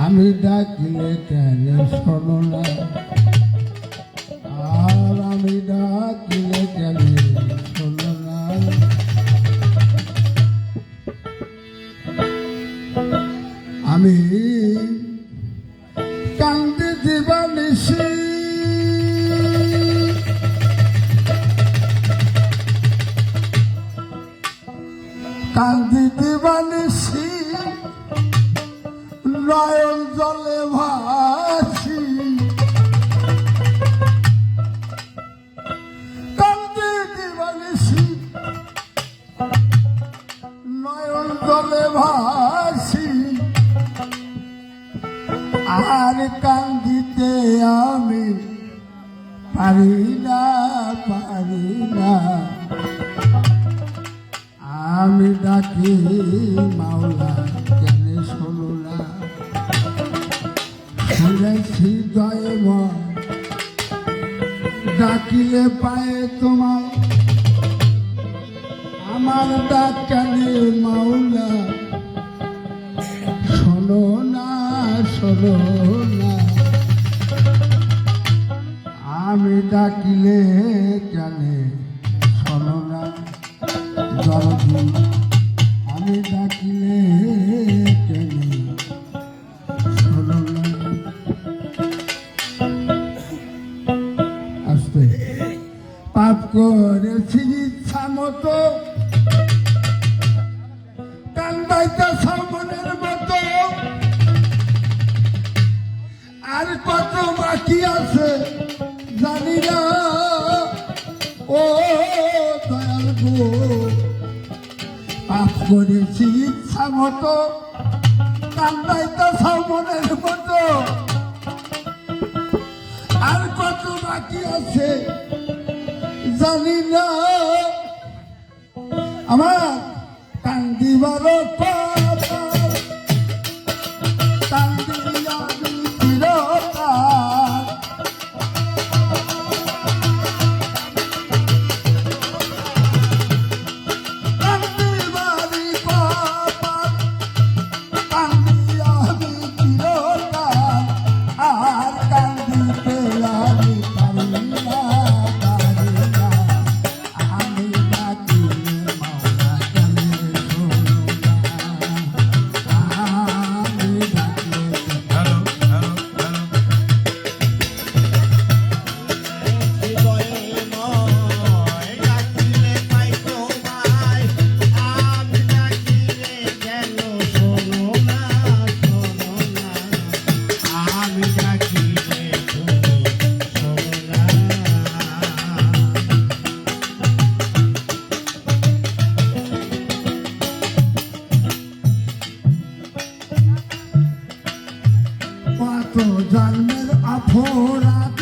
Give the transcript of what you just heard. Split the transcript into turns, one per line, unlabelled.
আমি ডাকিলে কেন শোনো না, আর আমি ডাকিলে কেন শোনো না। আমি কান্দিতে বানিসি, কান্দিতে বানিসি, নয়ন জলে ভাসি, কান্দিতে বানিসি, নয়ন জলে ভাসি, আর কান্দিতে আমি পারি না, পারি না। আমি ডাকি মাওলা কেন শোনো না, শুনেছি জয়ময় ডাকিলে পায়ে তোমায়, আমার ডাক কেন মাওলা শোনো না, শোনো না। আমি ডাকিলে কেন শোনো না, জলদি আমি ডাকিলে কেন শোনো না। আসতে পাপ করেছি ইচ্ছা মতো, কান্দাইতে সামনের মতো, আর কত বাকি আছে জানি না। ও দয়াল গো, পাপ করেছি ইচ্ছা মতো, কান্দাইতে সামনের মতো, আর কত বাকি আছে জানি না। আমার কান্দিবার কথা, কান্দিয়া চিরকাল, কান্দিবারি কথা, কান্দিয়া চিরকাল, আর কান্দিতে আমি পারি না, পারি না। আমি ডাকিলে মাওলা কেন শোনো না, আমি ডাকিলে কত জন্মের অপরাধ